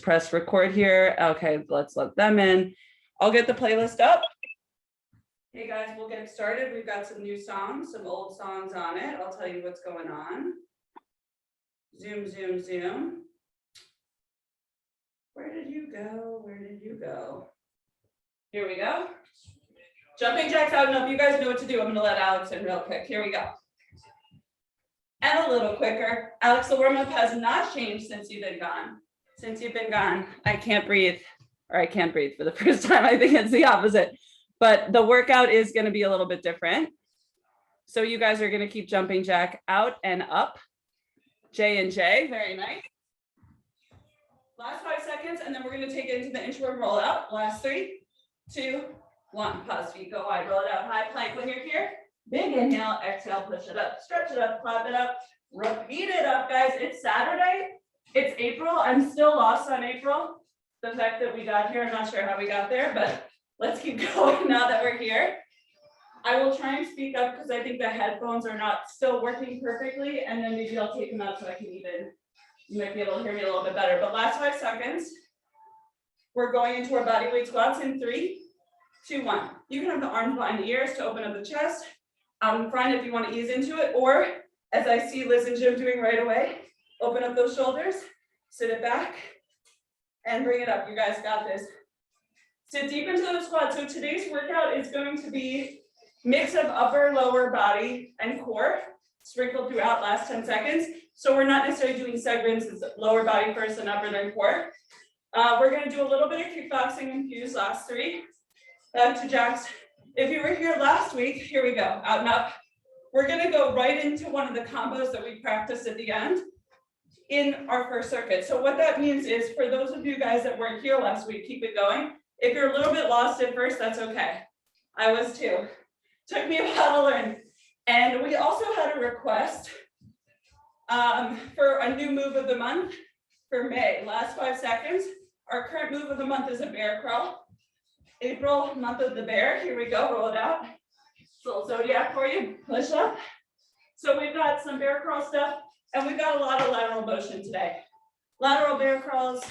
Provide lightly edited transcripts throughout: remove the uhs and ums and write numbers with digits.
press record here. Okay, let's let them in. I'll get the playlist up. Hey guys, we'll get started. We've got some new songs, some old songs on it. I'll tell you what's going on. Zoom, zoom, zoom. Where did you go? Where did you go? Here we go. Jumping jacks out and up. You guys know what to do. I'm gonna let Alex in real quick. Here we go. And a little quicker. Alex, the warm-up has not changed since you've been gone. Since you've been gone, I can't breathe, or I can't breathe for the first time. I think it's the opposite. But the workout is going to be a little bit different. So you guys are going to keep jumping jack out and up. J and J, very nice. Last 5 seconds, and then we're going to take it into the inchworm rollout. Last 3, 2, 1. Pause, feet go wide, roll it out. High plank when you're here. Big inhale, exhale, push it up, stretch it up, clap it up, repeat it up, guys. It's Saturday. It's April. I'm still lost on April. The fact that we got here, I'm not sure how we got there, but let's keep going now that we're here. I will try and speak up because I think the headphones are not still working perfectly, and then maybe I'll take them out so I can you might be able to hear me a little bit better. But last 5 seconds, we're going into our body weight squats in 3, 2, 1. You can have the arms behind the ears to open up the chest, out in front if you want to ease into it, or as I see Liz and Jim doing right away, open up those shoulders, sit it back, and bring it up. You guys got this. Sit deep into the squat. So today's workout is going to be mix of upper, lower body, and core, sprinkled throughout last 10 seconds. So we're not necessarily doing segments, it's lower body first and upper then core. We're going to do a little bit of kickboxing infused last 3. Back to jacks. If you were here last week, here we go, out and up. We're going to go right into one of the combos that we practiced at the end in our first circuit. So what that means is, for those of you guys that weren't here last week, keep it going. If you're a little bit lost at first, that's okay. I was too. Took me a while to learn. And we also had a request for a new move of the month for May. Last 5 seconds. Our current move of the month is a bear crawl. April, month of the bear. Here we go, roll it out. Little zodiac for you, push up. So we've got some bear crawl stuff, and we've got a lot of lateral motion today. Lateral bear crawls,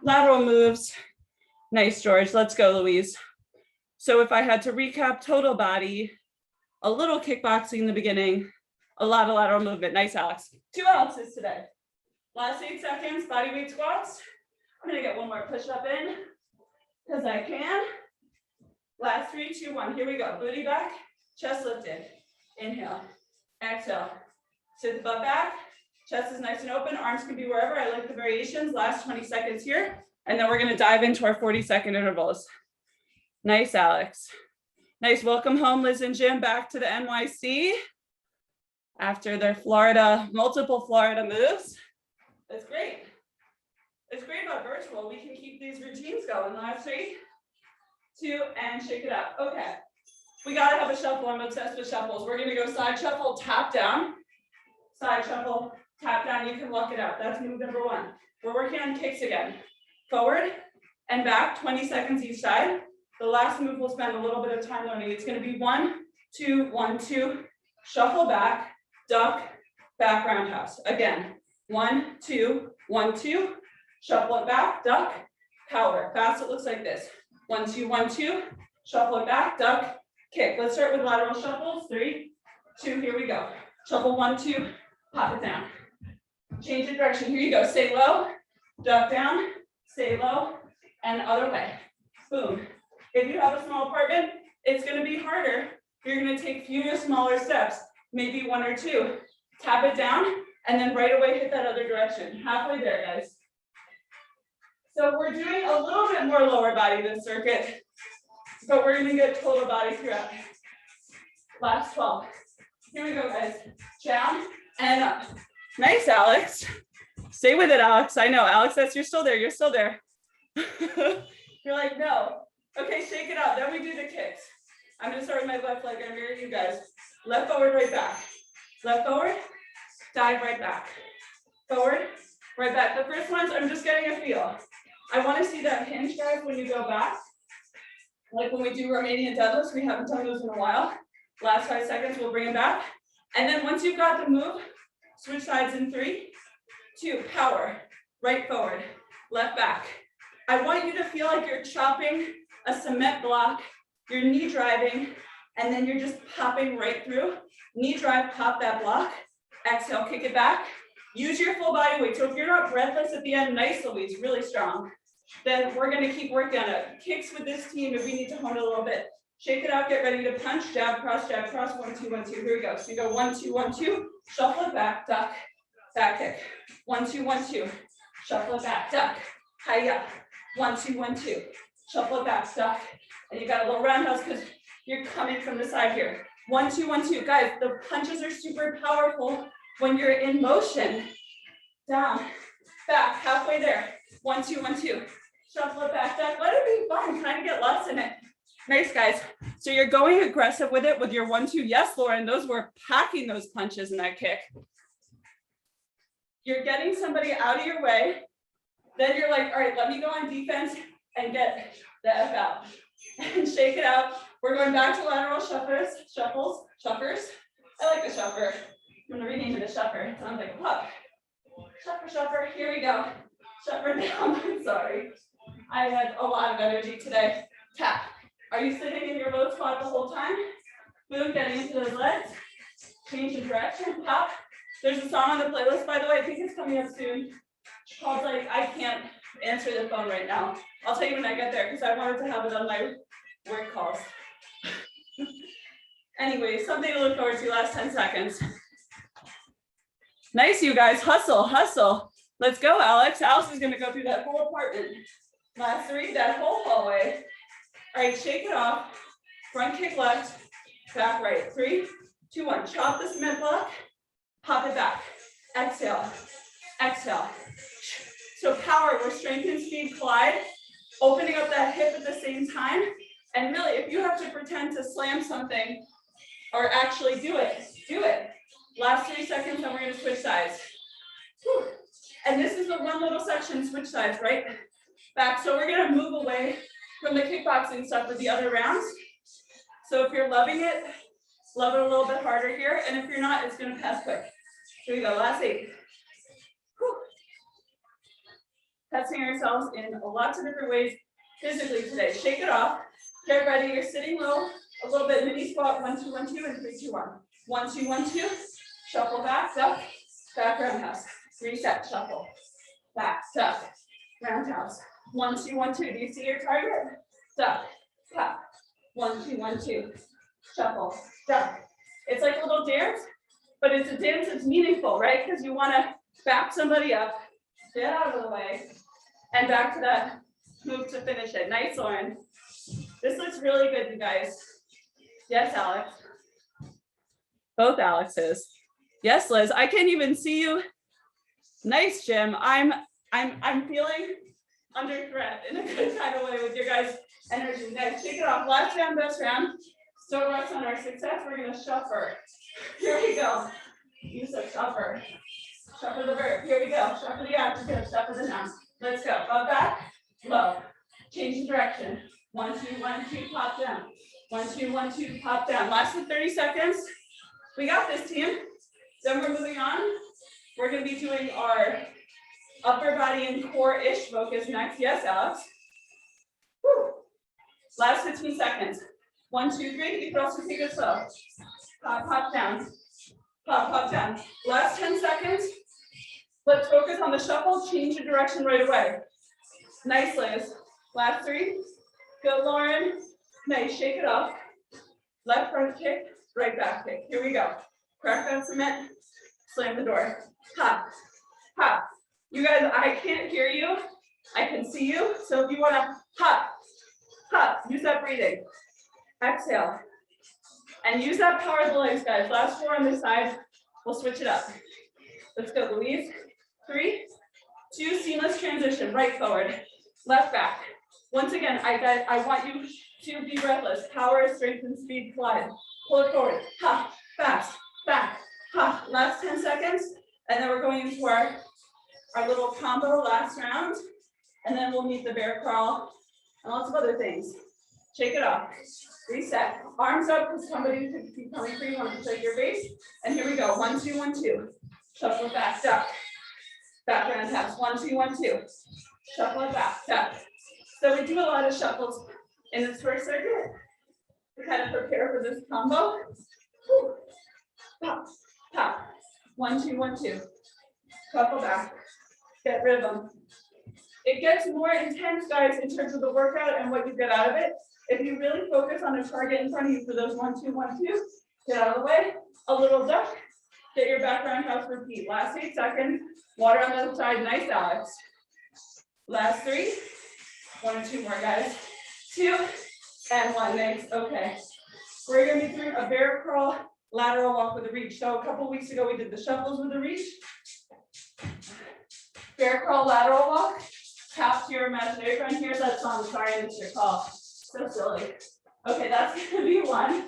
lateral moves. Nice, George. Let's go, Louise. So if I had to recap, total body, a little kickboxing in the beginning, a lot of lateral movement. Nice, Alex. 2 ounces today. Last 8 seconds, body weight squats. I'm gonna get one more push up in because I can. Last 3, 2, 1. Here we go. Booty back, chest lifted. Inhale, exhale. Sit the butt back. Chest is nice and open. Arms can be wherever. I like the variations. Last 20 seconds here. And then we're going to dive into our 40-second intervals. Nice, Alex. Nice. Welcome home, Liz and Jim, back to the NYC after their multiple Florida moves. That's great. It's great about virtual. We can keep these routines going. Last 3, 2, and shake it up. Okay. We got to have a shuffle. I'm obsessed with shuffles. We're going to go side shuffle, tap down. Side shuffle, tap down. You can walk it out. That's move number 1. We're working on kicks again. Forward and back, 20 seconds each side. The last move we'll spend a little bit of time learning. It's going to be 1, 2, 1, 2, shuffle back, duck, back roundhouse. Again, 1, 2, 1, 2, shuffle it back, duck, power. Fast, it looks like this. 1, 2, 1, 2, shuffle it back, duck, kick. Let's start with lateral shuffles. 3, 2, here we go. Shuffle 1, 2, pop it down. Change the direction. Here you go. Stay low, duck down, stay low, and other way. Boom. If you have a small apartment, it's going to be harder. You're going to take fewer smaller steps, maybe 1 or 2. Tap it down, and then right away hit that other direction. Halfway there, guys. So we're doing a little bit more lower body this circuit, but we're going to get total body throughout. Last 12. Here we go, guys. Down and up. Nice, Alex. Stay with it, Alex. I know, Alex, you're still there. You're still there. You're like, no. Okay, shake it up. Then we do the kicks. I'm going to start with my left leg. I'm mirror you guys. Left forward, right back. Left forward, dive right back. Forward, right back. The first ones, I'm just getting a feel. I want to see that hinge, guys, when you go back. Like when we do Romanian deadlifts, we haven't done those in a while. Last 5 seconds, we'll bring them back. And then once you've got the move, switch sides in 3, 2, power, right forward. left back. I want you to feel like you're chopping a cement block, you're knee driving, and then you're just popping right through. Knee drive, pop that block. Exhale, kick it back. Use your full body weight. So if you're not breathless at the end, nice, Louise, really strong. Then we're gonna keep working on it. Kicks with this team if we need to hone it a little bit. Shake it out, get ready to punch, jab, cross, 1, 2, 1, 2. Here we go. So you go 1, 2, 1, 2, shuffle it back, duck, back kick. 1, 2, 1, 2, shuffle it back, duck, hi-ya. 1, 2, 1, 2, shuffle it back, duck. And you got a little roundhouse because you're coming from the side here. 1, 2, 1, 2. Guys, the punches are super powerful when you're in motion. Down, back, halfway there. 1, 2, 1, 2. Shuffle it back, duck. Let it be fun. Trying to get lost in it. Nice, guys. So you're going aggressive with it with your 1, 2. Yes, Lauren, those were packing those punches in that kick. You're getting somebody out of your way. Then you're like, all right, let me go on defense and get the F out. And shake it out. We're going back to lateral shuffers. I like the shuffer. I'm gonna rename it a shuffer. It sounds like a pup. Shuffer. Here we go. Shuffer down. I'm sorry. I had a lot of energy today. Tap. Are you sitting in your low squat the whole time? Boom, getting into those legs. Change the direction. Pop. There's a song on the playlist, by the way. I think it's coming up soon. Called like, I can't answer the phone right now. I'll tell you when I get there because I wanted to have it on my work calls. Anyway, something to look forward to. Last 10 seconds. Nice, you guys. Hustle. Let's go, Alex. Alex is going to go through that whole apartment. Last 3, that whole hallway. All right, shake it off. Front kick left, back right. 3, 2, 1. Chop the cement block. Pop it back. Exhale. So power, we're strength and speed collide. Opening up that hip at the same time. And really, if you have to pretend to slam something or actually do it, do it. Last 3 seconds, and we're gonna switch sides. Whew. And this is the one little section, switch sides, right? Back, so we're gonna move away from the kickboxing stuff with the other rounds. So if you're loving it, love it a little bit harder here. And if you're not, it's gonna pass quick. Here we go, last 8. Whew. Testing ourselves in lots of different ways physically today. Shake it off, get ready, you're sitting low, a little bit mini squat, 1, 2, 1, 2, and 3, 2, 1. 1, 2, 1, 2, shuffle back, duck, back roundhouse, reset, shuffle, back, duck, roundhouse, 1, 2, 1, 2, do you see your target? Duck, tap, 1, 2, 1, 2, shuffle, duck. It's like a little dance, but it's a dance that's meaningful, right? Because you want to back somebody up, get out of the way, and back to that move to finish it. Nice, Lauren. This looks really good, you guys. Yes, Alex. Both Alexes. Yes, Liz. I can't even see you. Nice, Jim. I'm feeling under threat in a good kind of way with your guys' energy. Guys, shake it off. Last round, best round. Still rest on our success. We're gonna shuffle. Here we go. Use a shuffle. Shuffle the verb. Here we go. Shuffle the adjective. Shuffle the noun. Let's go. Up, back, low. Change the direction. 1, 2, 1, 2, pop down. 1, 2, 1, 2, pop down. Last 30 seconds. We got this, team. Then we're moving on. We're going to be doing our upper body and core-ish focus next. Yes, Alex. Whew. Last 15 seconds. 1, 2, 3. You can also take it slow. Pop, pop down. Pop, pop down. Last 10 seconds. Let's focus on the shuffle. Change your direction right away. Nice, Liz. Last 3. Good, Lauren. Nice. Shake it off. Left front kick. Right back kick. Here we go. Crack that cement. Slam the door. Pop. Pop. You guys, I can't hear you. I can see you. So if you want to hop, hop, use that breathing. Exhale. And use that power of the legs, guys. Last 4 on this side. We'll switch it up. Let's go, Louise. 3, 2, seamless transition. Right forward. Left back. Once again, I want you to be breathless. Power, strength, and speed collide. Pull it forward. Ha, fast, back, ha. Last 10 seconds. And then we're going into our little combo last round. And then we'll meet the bear crawl and lots of other things. Shake it off. Reset. Arms up because somebody could be coming for you. Want to shake your base. And here we go. 1, 2, 1, 2. Shuffle back, duck. Back roundhouse. 1, 2, 1, 2. Shuffle it back, tap. So we do a lot of shuffles in this first circuit to kind of prepare for this combo. Whew. Tap, tap. 1, 2, 1, 2. Shuffle back. Get rhythm. It gets more intense, guys, in terms of the workout and what you get out of it. If you really focus on a target in front of you for those 1, 2, 1, 2, get out of the way. A little duck. Get your back roundhouse repeat. Last 8 seconds. Water on the other side. Nice, Alex. Last 3. 1 and 2 more, guys. 2 and 1. Thanks. Okay. We're going to be doing a bear crawl, lateral walk with a reach. So a couple weeks ago, we did the shuffles with a reach. Bear crawl, lateral walk. Tap to your imaginary friend. Here's that song. Sorry, I missed your call. So silly. Okay, that's going to be 1.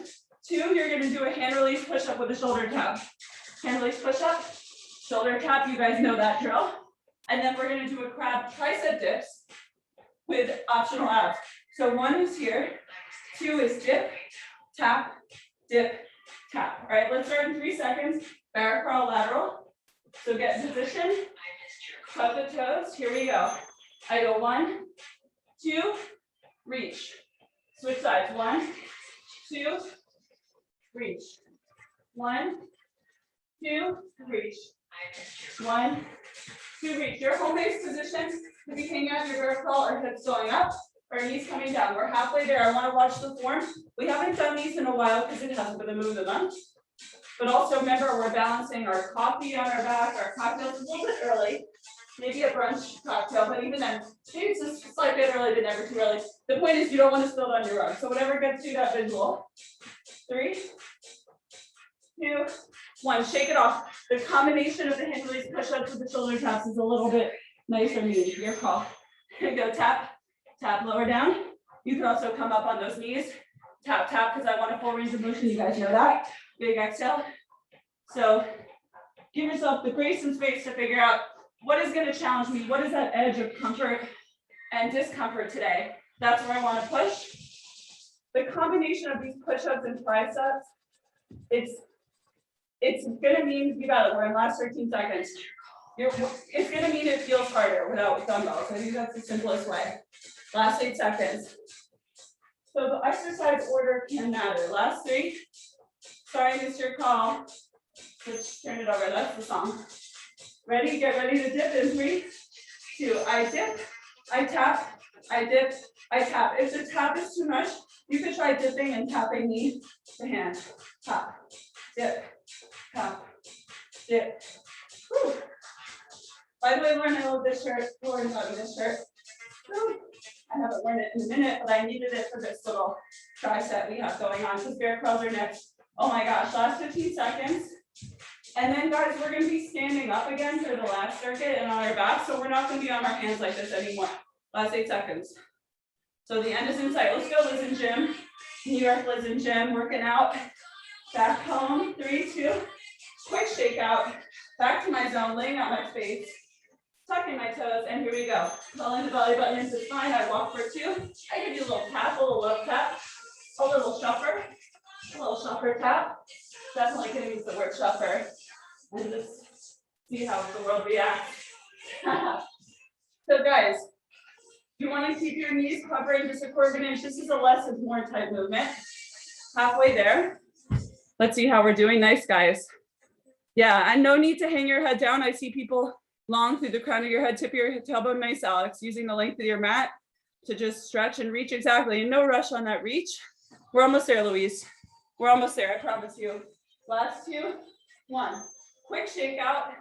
2, you're going to do a hand release push up with a shoulder tap. Hand release push up, shoulder tap. You guys know that drill. And then we're going to do a crab tricep dips with optional abs. So 1 is here. 2 is dip, tap, dip, tap. All right, let's start in 3 seconds. Bear crawl lateral. So get in position. Tuck the toes. Here we go. I go 1, 2, reach. Switch sides. 1, 2, reach. 1, 2, reach. 1, 2, reach. Your home base position could be hanging out your bear crawl or hips going up or knees coming down. We're halfway there. I want to watch the form. We haven't done these in a while because it hasn't been a move of the month. But also remember, we're balancing our coffee on our back, our cocktails a little bit early. Maybe a brunch cocktail, but even then, maybe it's just a slight bit early, but never too early. The point is you don't want to spill it on your rug. So whatever gets you that visual. 3, 2, 1. Shake it off. The combination of the hand release push-ups with the shoulder taps is a little bit nicer muted. Your call. Here you go. Tap, tap, lower down. You can also come up on those knees. Tap, tap, because I want a full range of motion. You guys know that. Big exhale. So give yourself the grace and space to figure out what is going to challenge me. What is that edge of comfort and discomfort today? That's where I want to push. The combination of these push-ups and triceps, it's going to mean, you got it, we're in last 13 seconds. It's going to mean it feels harder without dumbbells. I think that's the simplest way. Last 8 seconds. So the exercise order can matter. Last 3. Sorry, I missed your call. Let's turn it over. That's the song. Ready? Get ready to dip in 3, 2. I dip, I tap, I dip, I tap. If the tap is too much, you could try dipping and tapping knee to hand. Tap, dip, tap, dip. Whew. By the way, Lauren, I love this shirt. Lauren got me this shirt. Whew. I haven't worn it in a minute, but I needed it for this little tricep we have going on because bear crawls are next. Oh my gosh, last 15 seconds. And then guys, we're gonna be standing up again for the last circuit and on our back. So we're not gonna be on our hands like this anymore. Last 8 seconds. So the end is in sight. Let's go, Liz and Jim. New York, Liz and Jim, working out. Back home, 3, 2. Quick shake out. Back to my zone, laying out my space. Tucking my toes, and here we go. Pulling the belly button into spine. I walk for 2. I give you a little tap, a little love tap, a little shuffer tap. Definitely gonna use the word shuffer and just see how the world reacts. So guys, you want to keep your knees hovering just a quarter of an inch. This is a less is more type movement. Halfway there. Let's see how we're doing. Nice, guys. Yeah, and no need to hang your head down. I see people long through the crown of your head, tip your tailbone. Nice, Alex, using the length of your mat to just stretch and reach. Exactly, and no rush on that reach. We're almost there, Louise. We're almost there, I promise you. Last 2, 1. Quick shake out.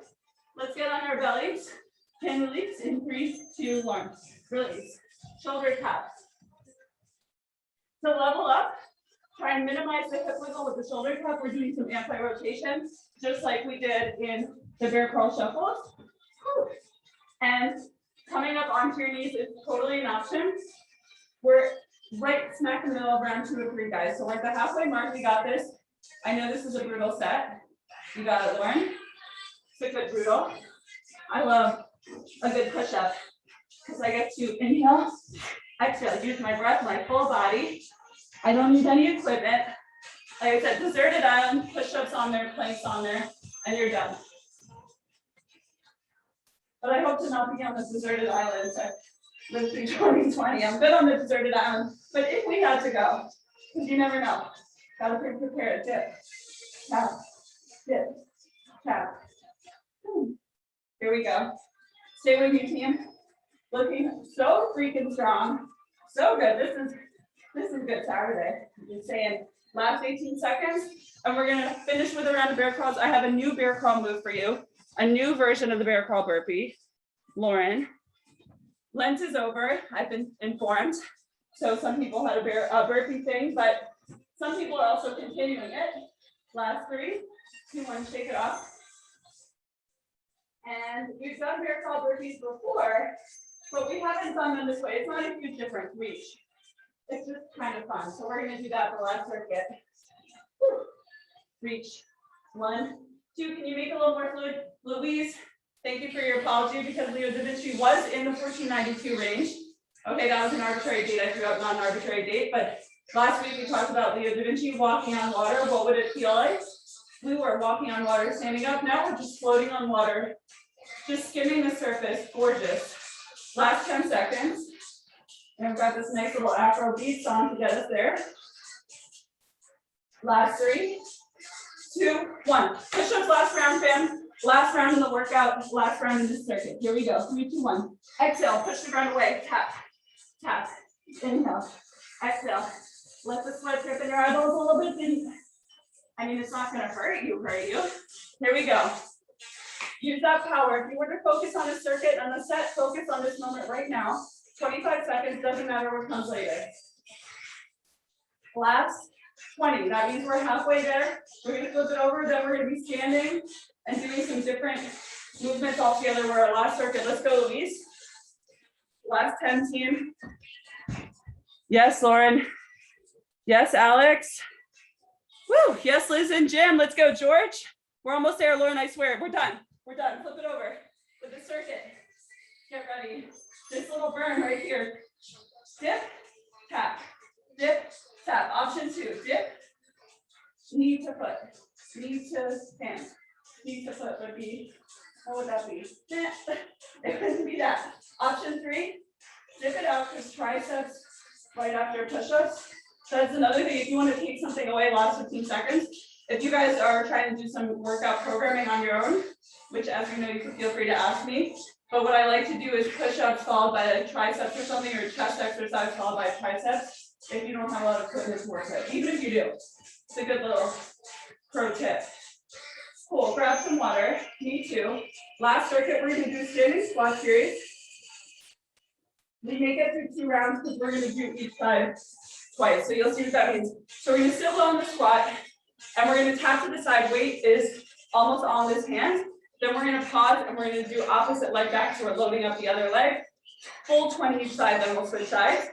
Let's get on our bellies. Hand release in 3, 2, 1. Release. Shoulder taps. To level up, try and minimize the hip wiggle with the shoulder tap. We're doing some anti-rotation, just like we did in the bear crawl shuffles. And coming up onto your knees is totally an option. We're right smack in the middle of round 2 of 3, guys. So we're at the halfway mark. We got this. I know this is a brutal set. You got it, Lauren. It's a good brutal. I love a good push-up because I get to inhale, exhale, use my breath, my full body. I don't need any equipment. Like I said, deserted island, push-ups on there, planks on there, and you're done. but I hope to not be on the deserted island. So live through 2020. I'm good on the deserted island, but if we had to go, because you never know, gotta be prepared. Dip, tap, dip, tap. Here we go. Stay with me, team. Looking so freaking strong. So good. This is good Saturday. I'm just saying, last 18 seconds, and we're gonna finish with a round of bear crawls. I have a new bear crawl move for you, a new version of the bear crawl burpee. Lauren, Lent is over. I've been informed. So some people had a burpee thing, but some people are also continuing it. Last 3, 2, 1, shake it off. And we've done bear crawl burpees before, but we haven't done them this way. It's not a huge difference. Reach. It's just kind of fun. So we're going to do that the last circuit. Whew. Reach. 1, 2. Can you make a little more fluid? Louise, thank you for your apology because Leo da Vinci was in the 1492 range. Okay, that was an arbitrary date. I threw out non-arbitrary date, but last week we talked about Leo da Vinci walking on water. What would it feel like? We were walking on water, standing up. Now we're just floating on water, just skimming the surface. Gorgeous. Last 10 seconds. And I've got this nice little Afro beat song to get us there. Last 3, 2, 1. Push-ups last round, fam. Last round in the workout, last round in the circuit. Here we go. 3, 2, 1. Exhale, push the ground away. Tap, tap. Inhale, exhale. Let the sweat drip in your eyeballs a little bit. I mean, it's not going to hurt you. Here we go. Use that power. If you were to focus on a circuit and a set, focus on this moment right now. 25 seconds, doesn't matter what comes later. Last 20. That means we're halfway there. We're going to flip it over, then we're going to be standing and doing some different movements all together. We're our last circuit. Let's go, Louise. Last 10, team. Yes, Lauren. Yes, Alex. Woo! Yes, Liz and Jim. Let's go, George. We're almost there, Lauren. I swear. We're done. We're done. Flip it over with the circuit. Get ready. This little burn right here. Dip, tap, dip, tap. Option 2. Dip, knee to foot, knee to hand, knee to foot would be, what would that be? It wouldn't be that. Option 3, dip it out because triceps right after push-ups. So that's another thing. If you want to take something away, last 15 seconds. If you guys are trying to do some workout programming on your own, which as you know, you can feel free to ask me. But what I like to do is push-ups followed by a triceps or something, or chest exercise followed by triceps. If you don't have a lot of equipment to work with, even if you do, it's a good little pro tip. Cool. Grab some water. Me too. Last circuit, we're going to do standing squat series. We may get through 2 rounds because we're going to do each side twice. So you'll see what that means. So we're going to sit low on the squat, and we're going to tap to the side. Weight is almost on this hand. Then we're going to pause, and we're going to do opposite leg back. So we're loading up the other leg. Full 20 each side, then we'll switch sides.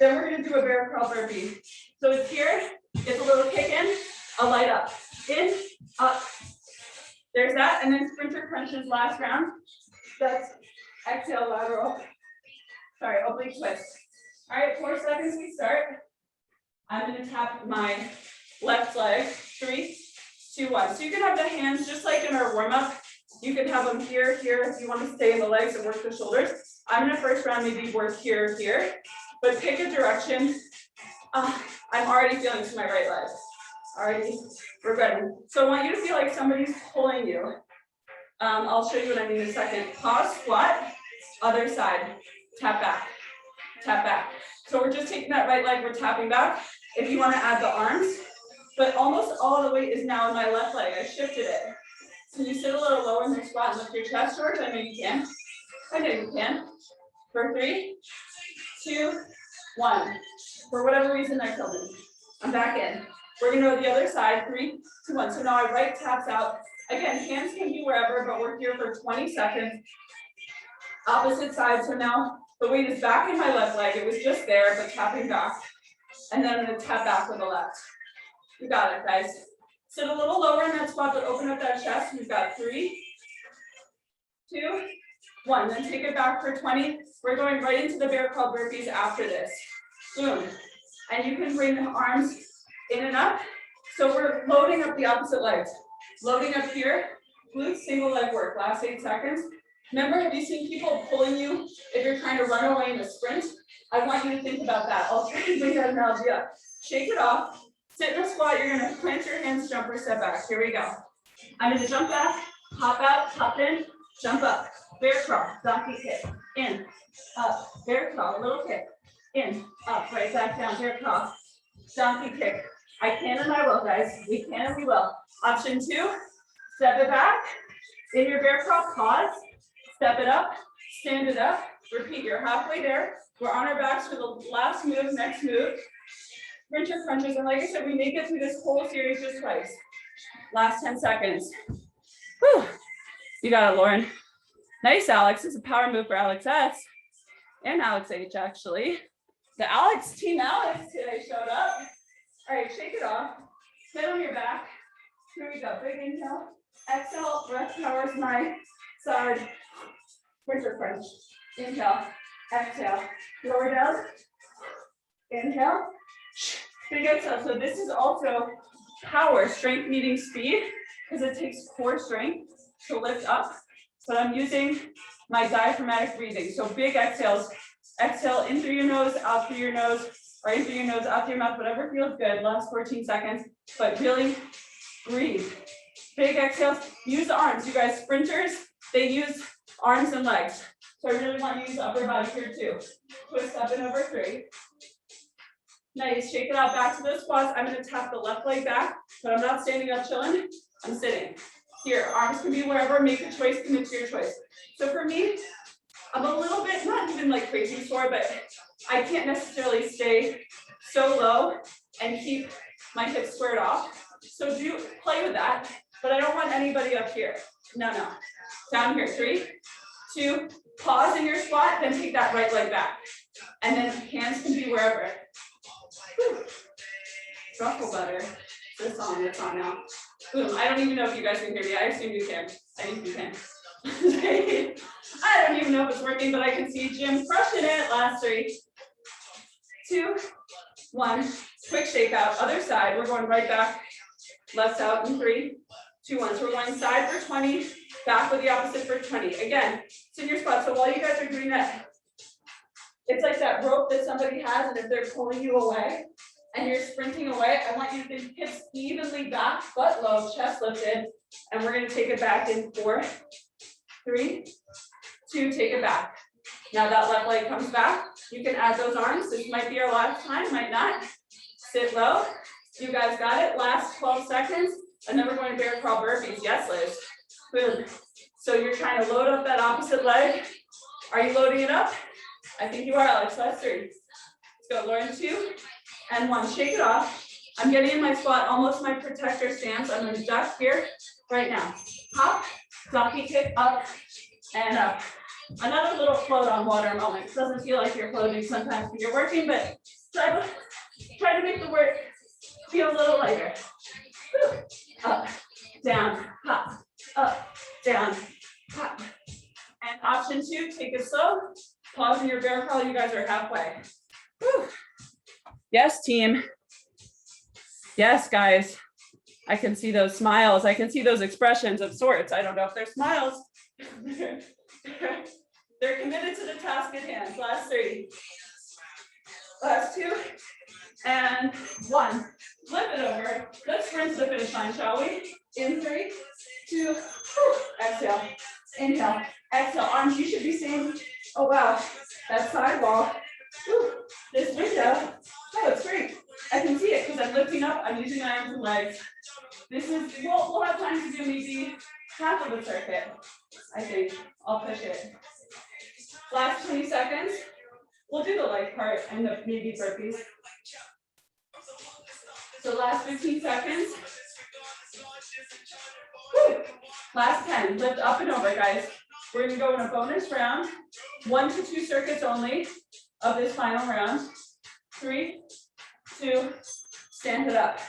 Then we're going to do a bear crawl burpee. So it's here. It's a little kick in, a light up. In, up. There's that. And then sprinter crunches last round. That's exhale, lateral. Sorry, oblique twist. All right, 4 seconds we start. I'm going to tap my left leg. 3, 2, 1. So you can have the hands just like in our warm-up. You can have them here, here, if you want to stay in the legs and work the shoulders. I'm going to first round maybe work here, here. But pick a direction. I'm already feeling to my right leg. Already regretting. So I want you to feel like somebody's pulling you. I'll show you what I mean in a second. Pause, squat, other side. Tap back, tap back. So we're just taking that right leg, we're tapping back. If you want to add the arms, but almost all of the weight is now in my left leg. I shifted it. So you sit a little lower in your squat and lift your chest, George. I know you can. I know you can. For 3, 2, 1. For whatever reason, I killed it. I'm back in. We're going to go to the other side. 3, 2, 1. So now our right taps out. Again, hands can be wherever, but we're here for 20 seconds. Opposite side. So now the weight is back in my left leg. It was just there, but tapping back. And then I'm going to tap back with the left. You got it, guys. Sit a little lower in that squat, but open up that chest. We've got 3, 2, 1. Then take it back for 20. We're going right into the bear crawl burpees after this. Boom. And you can bring the arms in and up. So we're loading up the opposite legs. Loading up here, glutes, single leg work. Last 8 seconds. Remember, have you seen people pulling you if you're trying to run away in a sprint? I want you to think about that. I'll try to bring that analogy up. Shake it off. Sit in a squat. You're going to plant your hands, jump or step back. Here we go. I'm going to jump back, hop out, hop in, jump up. Bear crawl, donkey kick. In, up, bear crawl, little kick. In, up, right back down, bear crawl. Donkey kick. I can and I will, guys. We can and we will. Option 2, step it back. In your bear crawl, pause. Step it up, stand it up. Repeat, you're halfway there. We're on our backs for the last move, next move. Sprinter crunches, and like I said, we make it through this whole series just twice. Last 10 seconds. Whew. You got it, Lauren. Nice, Alex. This is a power move for Alex S. And Alex H, actually. The Alex, Team Alex today showed up. All right, shake it off. Sit on your back. Here we go. Big inhale. Exhale. Breath powers my side. Sprinter crunch. Inhale. Exhale. Lower down. Inhale. Big exhale. So this is also power, strength meeting speed, because it takes core strength to lift up. But I'm using my diaphragmatic breathing. So big exhales. Exhale in through your nose, out through your nose, or in through your nose, out through your mouth, whatever feels good. Last 14 seconds, but really breathe. Big exhales. Use the arms. You guys, sprinters, they use arms and legs. So I really want you to use the upper body here too. Twist up and over 3. Nice. Shake it out back to those squats. I'm going to tap the left leg back, but I'm not standing up chilling. I'm sitting. Here, arms can be wherever. Make a choice. Commit to your choice. So for me, I'm a little bit, not even like crazy sore, but I can't necessarily stay so low and keep my hips squared off. So do play with that, but I don't want anybody up here. No. Down here. 3, 2, pause in your squat, then take that right leg back. And then hands can be wherever. Truffle butter. This song that's on now. Boom. I don't even know if you guys can hear me. I assume you can. I think you can. I don't even know if it's working, but I can see Jim crushing it. Last 3, 2, 1. Quick shake out. Other side. We're going right back. Left out in 3, 2, 1. So we're going side for 20. Back with the opposite for 20. Again, sit in your spot. So while you guys are doing that, it's like that rope that somebody has, and if they're pulling you away and you're sprinting away, I want you to think hips evenly back, butt low, chest lifted, and we're going to take it back in 4, 3, 2, take it back. Now that left leg comes back. You can add those arms. This might be our last time, might not. Sit low. You guys got it. Last 12 seconds, and then we're going to bear crawl burpees. Yes, Liz. Boom. So you're trying to load up that opposite leg. Are you loading it up? I think you are, Alex. Last 3. Let's go, Lauren. 2 and 1. Shake it off. I'm getting in my squat, almost my protector stance. I'm going to duck here right now. Hop, donkey kick, up and up. Another little float on water moment. It doesn't feel like you're floating sometimes when you're working, but try to make the work feel a little lighter. Up, down, hop, up, down, hop. And option 2, take it slow. Pause in your bear crawl. You guys are halfway. Whew. Yes, team. Yes, guys. I can see those smiles. I can see those expressions of sorts. I don't know if they're smiles. They're committed to the task at hand. Last 3. Last 2 and 1. Flip it over. Let's sprint to the finish line, shall we? In 3, 2, exhale. Inhale. Exhale. Arms, you should be seeing. Oh, wow. That sidewall. This window. Oh, it's great. I can see it because I'm lifting up. I'm using my arms and legs. This is, we'll have time to do maybe half of the circuit. I think. I'll push it. Last 20 seconds. We'll do the leg part and the maybe burpees. So last 15 seconds. Woo. Last 10. Lift up and over, guys. We're going to go in a bonus round. 1 to 2 circuits only of this final round. 3, 2, stand it up.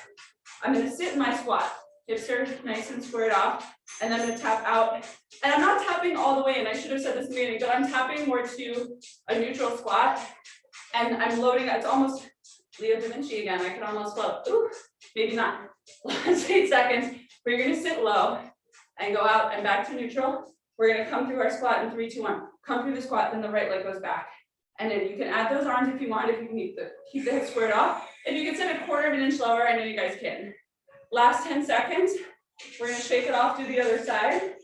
I'm going to sit in my squat. Hips are nice and squared off. And then I'm going to tap out. And I'm not tapping all the way in. I should have said this in the beginning, but I'm tapping more to a neutral squat. And I'm loading. It's almost Leo da Vinci again. I can almost float. Ooh, maybe not. Last 8 seconds. But you're going to sit low and go out and back to neutral. We're gonna come through our squat in 3, 2, 1. Come through the squat, then the right leg goes back. And then you can add those arms if you want, if you can keep the hips squared off. If you can sit a quarter of an inch lower, I know you guys can. Last 10 seconds, we're gonna shake it off to the other side.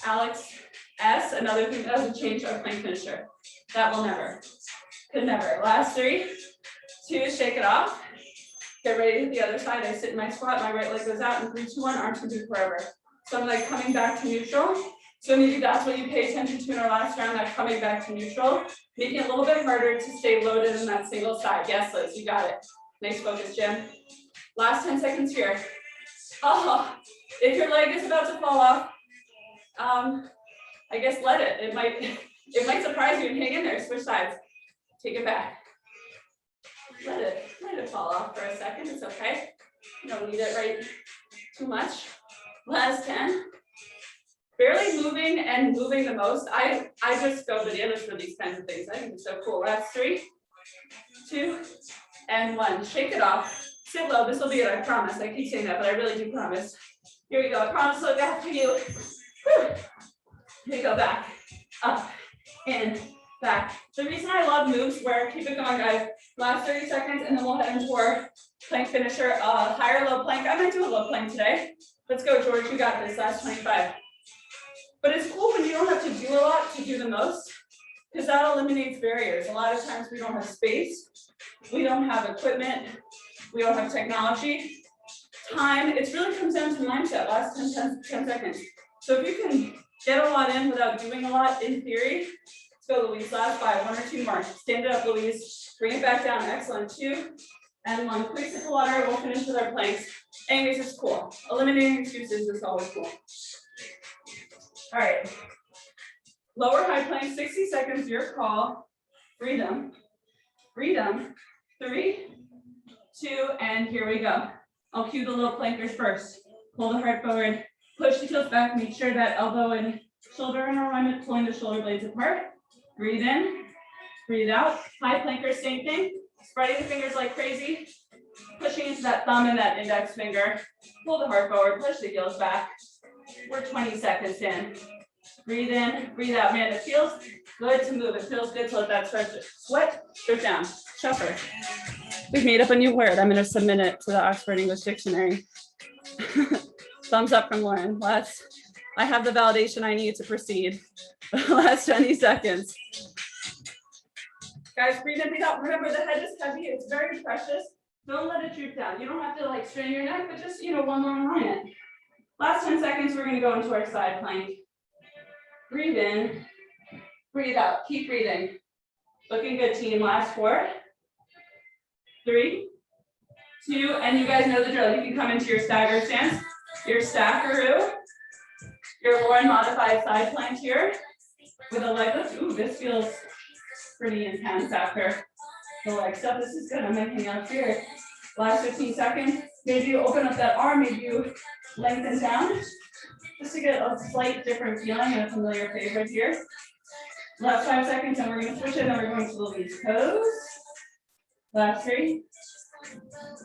Alex S, another thing that doesn't change our plank finisher. That will never, could never. Last 3, 2, shake it off. Get ready to the other side. I sit in my squat, my right leg goes out, and 3, 2, 1, arms can do forever. So I'm like coming back to neutral. So maybe that's what you pay attention to in our last round, that coming back to neutral, making it a little bit harder to stay loaded in that single side. Yes, Liz, you got it. Nice focus, Jim. Last 10 seconds here. Oh, if your leg is about to fall off, I guess let it. It might surprise you and hang in there. Switch sides. Take it back. Let it fall off for a second. It's okay. You don't need it right too much. Last 10. Barely moving and moving the most. I just go bananas for these kinds of things. I think it's so cool. Last 3, 2, and 1. Shake it off. Sit low. This will be it. I promise. I keep saying that, but I really do promise. Here we go. I promise to look after you. Whew. Here you go. Back, up, in, back. The reason I love moves where, keep it going, guys. Last 30 seconds, and then we'll head into our plank finisher. Higher low plank. I might do a low plank today. Let's go, George. You got this. Last 25. But it's cool when you don't have to do a lot to do the most, because that eliminates barriers. A lot of times we don't have space, we don't have equipment, we don't have technology, time. It really comes down to mindset. Last 10 seconds. So if you can get a lot in without doing a lot in theory, let's go, Louise. Last 5, 1 or 2 more. Stand it up, Louise. Bring it back down. Excellent. 2 and 1. Quick sip of water. We'll finish with our planks. Anyways, it's cool. Eliminating excuses is always cool. All right, lower high plank, 60 seconds, your call. Freedom, freedom. 3, 2, and here we go. I'll cue the low plankers first. Pull the heart forward, push the heels back, make sure that elbow and shoulder in alignment, pulling the shoulder blades apart. Breathe in, breathe out. High plankers, same thing. Spreading the fingers like crazy, pushing into that thumb and that index finger. Pull the heart forward, push the heels back. We're 20 seconds in. Breathe in, breathe out. Man, it feels good to move. It feels good to let that sweat drip down. Shuffer. We've made up a new word. I'm going to submit it to the Oxford English Dictionary. Thumbs up from Lauren. I have the validation I need to proceed. Last 20 seconds. Guys, breathe in, breathe out. Remember, the head is heavy. It's very precious. Don't let it droop down. You don't have to like strain your neck, but just, one long line it. Last 10 seconds, we're going to go into our side plank. Breathe in, breathe out. Keep breathing. Looking good, team. Last 4, 3, 2, and you guys know the drill. You can come into your stagger stance, your stackaroo, your Lauren modified side plank here with a leg lift. Ooh, this feels pretty intense after the leg stuff. This is good. I'm making up here. Last 15 seconds. Maybe you open up that arm, maybe you lengthen down, just to get a slight different feeling and a familiar favorite here. Last 5 seconds, and we're going to switch it, and then we're going to Louise pose. Last 3,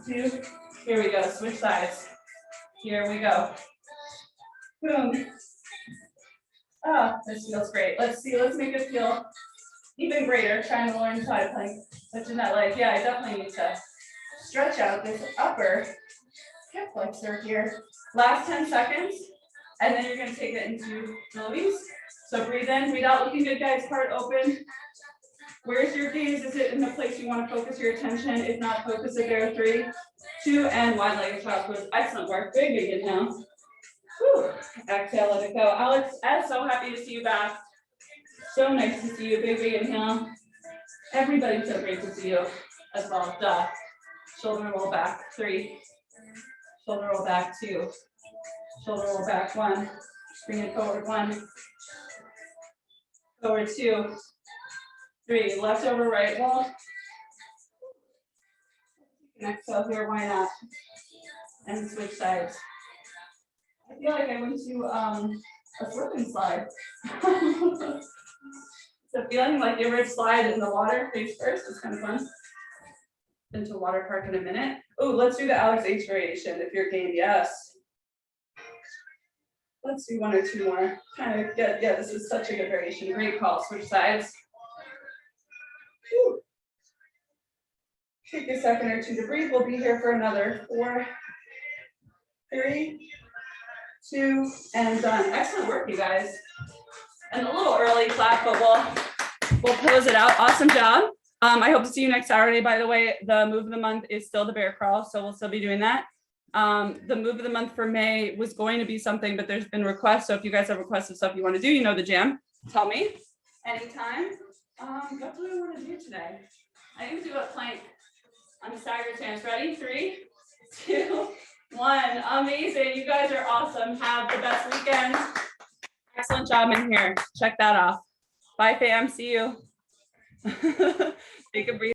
2, here we go. Switch sides. Here we go. Boom. Oh, this feels great. Let's see. Let's make it feel even greater. Trying to learn side plank. Touching that leg. Yeah, I definitely need to stretch out this upper hip flexor here. Last 10 seconds, and then you're going to take it into Louise. So breathe in, breathe out. Looking good, guys. Heart open. Where's your gaze? Is it in the place you want to focus your attention? If not, focus it there. 3, 2, and wide-legged child's pose. Excellent work. Big inhale. Whew. Exhale, let it go. Alex, I'm so happy to see you back. So nice to see you. Big inhale. Everybody's so great to see you as well. Duh. Shoulder roll back. 3. Shoulder roll back. 2. Shoulder roll back. 1. Bring it forward. 1. Forward. 2. 3. Left over right wall. Exhale here. Why not? And switch sides. I feel like I went to a slip and slide. So feeling like you ever slide in the water face first is kind of fun. Been to a water park in a minute. Oh, let's do the Alex H variation if you're game. Yes. Let's do one or two more. Kind of get, yeah, this is such a good variation. Great call, switch sides. Whew. Take a second or two to breathe. We'll be here for another 4, 3, 2, and done. Excellent work, you guys. And a little early clap, but we'll close it out. Awesome job. I hope to see you next Saturday. By the way, the move of the month is still the bear crawl, so we'll still be doing that. The move of the month for May was going to be something, but there's been requests. So if you guys have requests of stuff you want to do, you know the jam. Tell me anytime. What do I want to do today? I think we do a plank on the staggered stance. Ready? 3, 2, 1. Amazing. You guys are awesome. Have the best weekend. Excellent job in here. Check that off. Bye, fam. See you. Take a breathe.